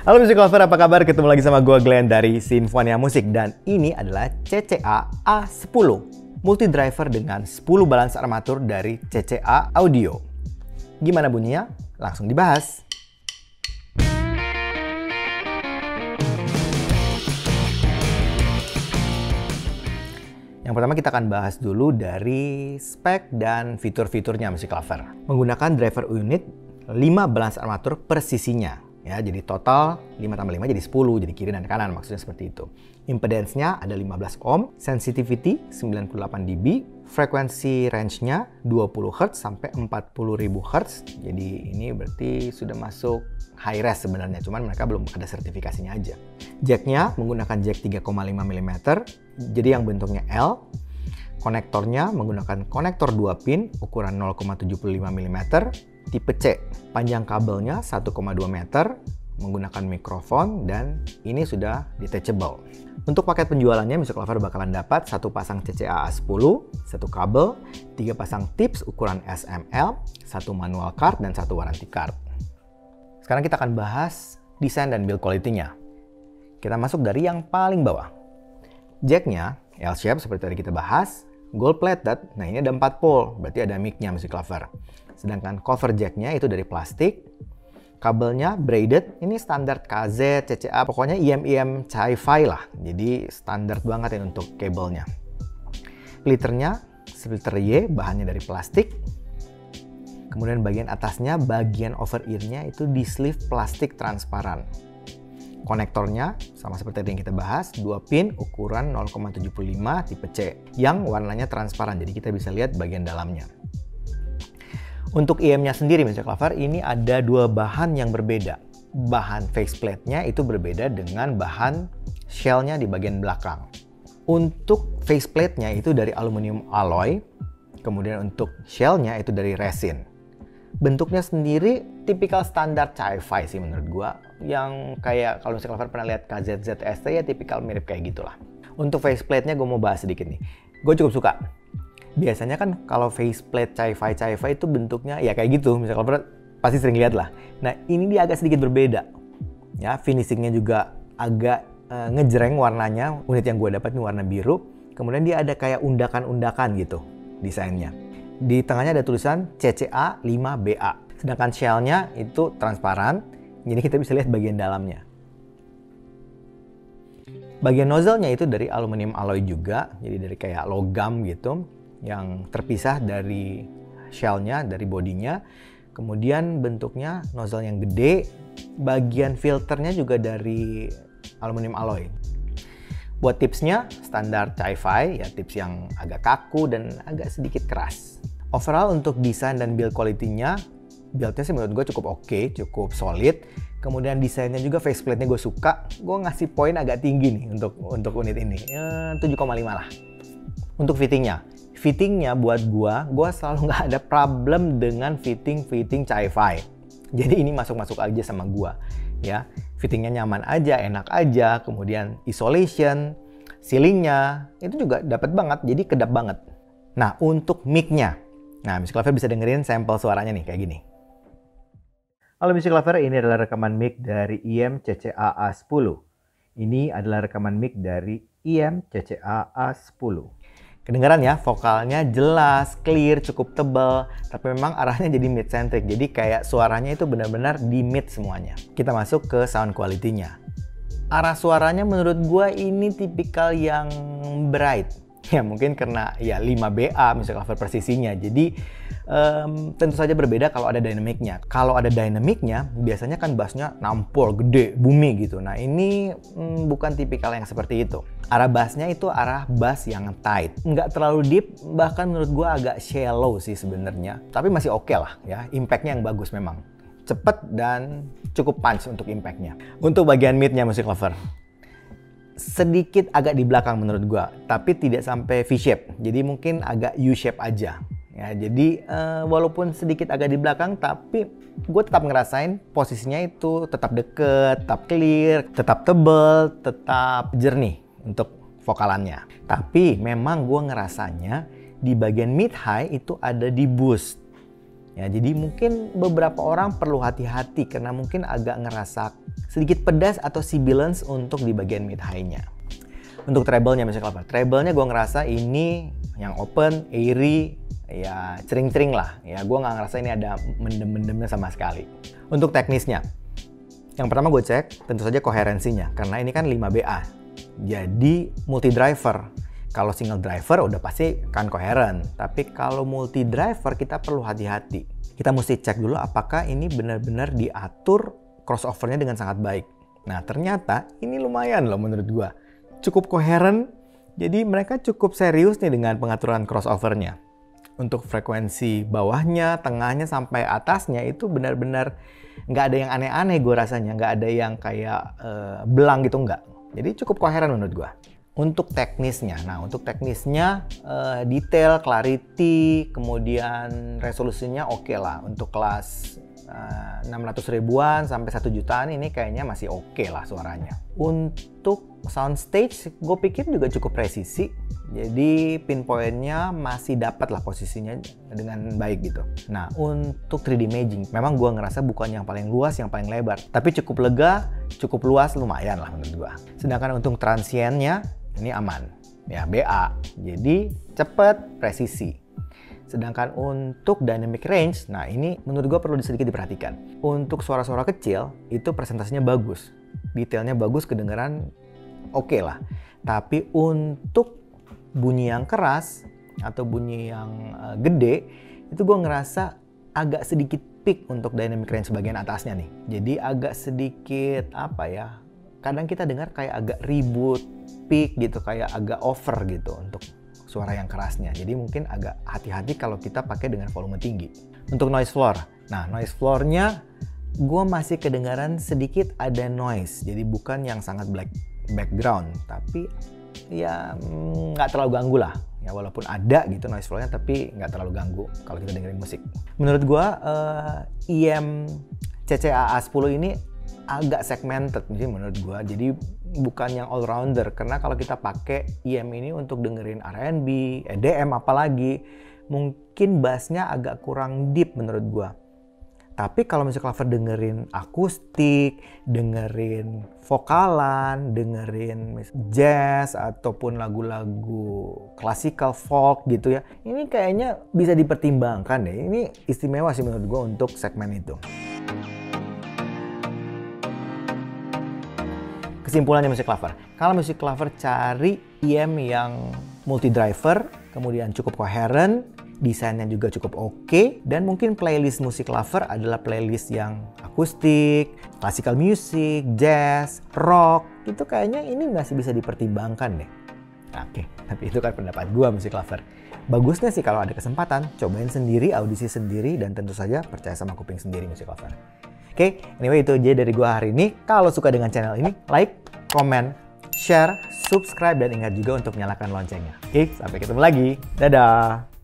Halo Music Lover, apa kabar? Ketemu lagi sama gue Glenn dari Sinfonia Musik. Dan ini adalah CCA A10 Multi Driver dengan 10 balance armatur dari CCA Audio. Gimana bunyinya? Langsung dibahas. Yang pertama kita akan bahas dulu dari spek dan fitur-fiturnya Music Lover. Menggunakan driver unit 5 balance armatur per sisinya. Ya, jadi total 5 tambah 5 jadi 10, jadi kiri dan kanan, maksudnya seperti itu. Impedance-nya ada 15 ohm, sensitivity 98 dB, frekuensi range-nya 20 Hz sampai 40.000 Hz. Jadi ini berarti sudah masuk high res sebenarnya, cuman mereka belum ada sertifikasinya aja. Jack-nya menggunakan jack 3,5 mm, jadi yang bentuknya L. Konektornya menggunakan konektor 2 pin ukuran 0,75 mm, tipe C. Panjang kabelnya 1,2 meter, menggunakan mikrofon, dan ini sudah detachable. Untuk paket penjualannya, Music Lover bakalan dapat satu pasang CCA A10, satu kabel, 3 pasang tips ukuran SML, satu manual card, dan satu warranty card. Sekarang kita akan bahas desain dan build quality-nya. Kita masuk dari yang paling bawah. Jack-nya L-shape seperti tadi kita bahas, gold plated. Nah ini ada 4 pole, berarti ada mic-nya Music Lover. Sedangkan cover jack-nya itu dari plastik. Kabelnya braided, ini standar KZ, CCA, pokoknya IM-IM Chi-Fi lah. Jadi standar banget ya untuk kabelnya. Splitternya splitter Y, bahannya dari plastik. Kemudian bagian atasnya, bagian over ear-nya itu di sleeve plastik transparan. Konektornya sama seperti yang kita bahas, 2 pin ukuran 0,75 tipe C yang warnanya transparan, jadi kita bisa lihat bagian dalamnya. Untuk IM-nya sendiri Music Lover, ini ada 2 bahan yang berbeda. Bahan faceplate-nya itu berbeda dengan bahan shell-nya di bagian belakang. Untuk faceplate-nya itu dari aluminium alloy, kemudian untuk shell-nya itu dari resin. Bentuknya sendiri tipikal standar Chi-Fi sih menurut gua, yang kayak kalau Music Lover pernah lihat KZZ-ST ya tipikal mirip kayak gitulah. Untuk faceplate-nya gue mau bahas sedikit nih. Gue cukup suka. Biasanya kan kalau faceplate Chi-Fi itu bentuknya ya kayak gitu, Music Lover pasti sering lihat lah. Nah ini dia agak sedikit berbeda. Ya, finishingnya juga agak ngejreng warnanya. Unit yang gue dapat ini warna biru. Kemudian dia ada kayak undakan-undakan gitu desainnya. Di tengahnya ada tulisan CCA 5BA. Sedangkan shell-nya itu transparan, jadi kita bisa lihat bagian dalamnya. Bagian nozzle-nya itu dari aluminium alloy juga, jadi dari kayak logam gitu, yang terpisah dari shell-nya, dari bodinya. Kemudian bentuknya nozzle yang gede, bagian filternya juga dari aluminium alloy. Buat tipsnya, standar Chi-Fi, ya tips yang agak kaku dan agak sedikit keras. Overall untuk desain dan build quality-nya, build-nya sih menurut gue cukup oke, cukup solid. Kemudian desainnya juga, faceplate-nya gue suka. Gue ngasih poin agak tinggi nih untuk unit ini, 7,5 lah. Untuk fittingnya buat gue selalu nggak ada problem dengan fitting Chi-Fi. Jadi ini masuk aja sama gue, ya. Fittingnya nyaman aja, enak aja. Kemudian isolation, ceilingnya itu juga dapat banget, jadi kedap banget. Nah untuk mic-nya, nah Music Lover bisa dengerin sampel suaranya nih kayak gini. Halo Music Lover, ini adalah rekaman mic dari IM CCA A10. Ini adalah rekaman mic dari IM CCA A10. Kedengaran ya, vokalnya jelas, clear, cukup tebal, tapi memang arahnya jadi mid-centric. Jadi kayak suaranya itu benar-benar di mid semuanya. Kita masuk ke sound quality-nya. Arah suaranya menurut gua ini tipikal yang bright. Ya mungkin karena ya 5BA Music Lover persisinya. Jadi tentu saja berbeda kalau ada dynamic-nya. Kalau ada dynamic-nya biasanya kan bassnya nampol, gede, booming gitu. Nah ini bukan tipikal yang seperti itu. Arah bassnya itu arah bass yang tight. Nggak terlalu deep, bahkan menurut gue agak shallow sih sebenarnya. Tapi masih oke lah ya, impact-nya yang bagus memang. Cepet dan cukup punch untuk impact-nya. Untuk bagian mid-nya Music Lover, sedikit agak di belakang menurut gua, tapi tidak sampai V-shape. Jadi mungkin agak U-shape aja. Ya, jadi walaupun sedikit agak di belakang, tapi gue tetap ngerasain posisinya itu tetap deket, tetap clear, tetap tebel, tetap jernih untuk vokalannya. Tapi memang gue ngerasanya di bagian mid-high itu ada di boost. Ya, jadi mungkin beberapa orang perlu hati-hati karena mungkin agak ngerasa sedikit pedas atau sibilance untuk di bagian mid high-nya. Untuk treble-nya Music Lover, treble-nya gue ngerasa ini yang open, airy, ya cering-cering lah. Ya gue nggak ngerasa ini ada mendem-mendemnya sama sekali. Untuk teknisnya, yang pertama gue cek tentu saja koherensinya karena ini kan 5BA. Jadi multi driver. Kalau single driver udah pasti kan koheren, tapi kalau multi driver kita perlu hati-hati. Kita mesti cek dulu apakah ini benar-benar diatur crossover-nya dengan sangat baik. Nah ternyata ini lumayan loh menurut gua. Cukup koheren, jadi mereka cukup serius nih dengan pengaturan crossover-nya. Untuk frekuensi bawahnya, tengahnya, sampai atasnya itu benar-benar nggak ada yang aneh-aneh gue rasanya. Nggak ada yang kayak belang gitu, nggak. Jadi cukup koheren menurut gua. Untuk teknisnya, detail, clarity, kemudian resolusinya oke lah. Untuk kelas 600 ribuan sampai 1 jutaan ini kayaknya masih oke lah suaranya. Untuk soundstage, gue pikir juga cukup presisi. Jadi pinpointnya masih dapat lah posisinya dengan baik gitu. Nah untuk 3D imaging, memang gue ngerasa bukan yang paling luas, yang paling lebar. Tapi cukup lega, cukup luas, lumayan lah menurut gue. Sedangkan untuk transientnya, ini aman, ya BA, jadi cepat, presisi. Sedangkan untuk dynamic range, nah ini menurut gue perlu sedikit diperhatikan. Untuk suara-suara kecil, itu presentasinya bagus. Detailnya bagus, kedengaran oke lah. Tapi untuk bunyi yang keras, atau bunyi yang gede, itu gue ngerasa agak sedikit peak untuk dynamic range bagian atasnya nih. Jadi agak sedikit, kadang kita dengar kayak agak ribut, peak gitu, kayak agak over gitu untuk suara yang kerasnya. Jadi mungkin agak hati-hati kalau kita pakai dengan volume tinggi. Untuk noise floor, nah noise floor-nya gue masih kedengaran sedikit ada noise. Jadi bukan yang sangat background, tapi ya nggak terlalu ganggu lah. Ya walaupun ada gitu noise floor-nya, tapi nggak terlalu ganggu kalau kita dengerin musik. Menurut gue IM CCAA10 ini agak segmented jadi menurut gua, jadi bukan yang all rounder, karena kalau kita pakai IM ini untuk dengerin R&B, EDM apalagi, mungkin bassnya agak kurang deep menurut gua. Tapi kalau Music Lover dengerin akustik, dengerin vokalan, dengerin jazz ataupun lagu-lagu klasikal folk gitu ya, ini kayaknya bisa dipertimbangkan deh. Ini istimewa sih menurut gua untuk segmen itu. Kesimpulannya Music Lover, kalau Music Lover cari IM yang multi driver, kemudian cukup koheren, desainnya juga cukup oke, dan mungkin playlist Music Lover adalah playlist yang akustik, classical music, jazz, rock, itu kayaknya ini masih bisa dipertimbangkan deh. Oke, tapi itu kan pendapat gua Music Lover. Bagusnya sih kalau ada kesempatan, cobain sendiri, audisi sendiri, dan tentu saja percaya sama kuping sendiri Music Lover. Oke, anyway itu aja dari gua hari ini. Kalau suka dengan channel ini, like, comment, share, subscribe, dan ingat juga untuk nyalakan loncengnya. Oke, sampai ketemu lagi. Dadah!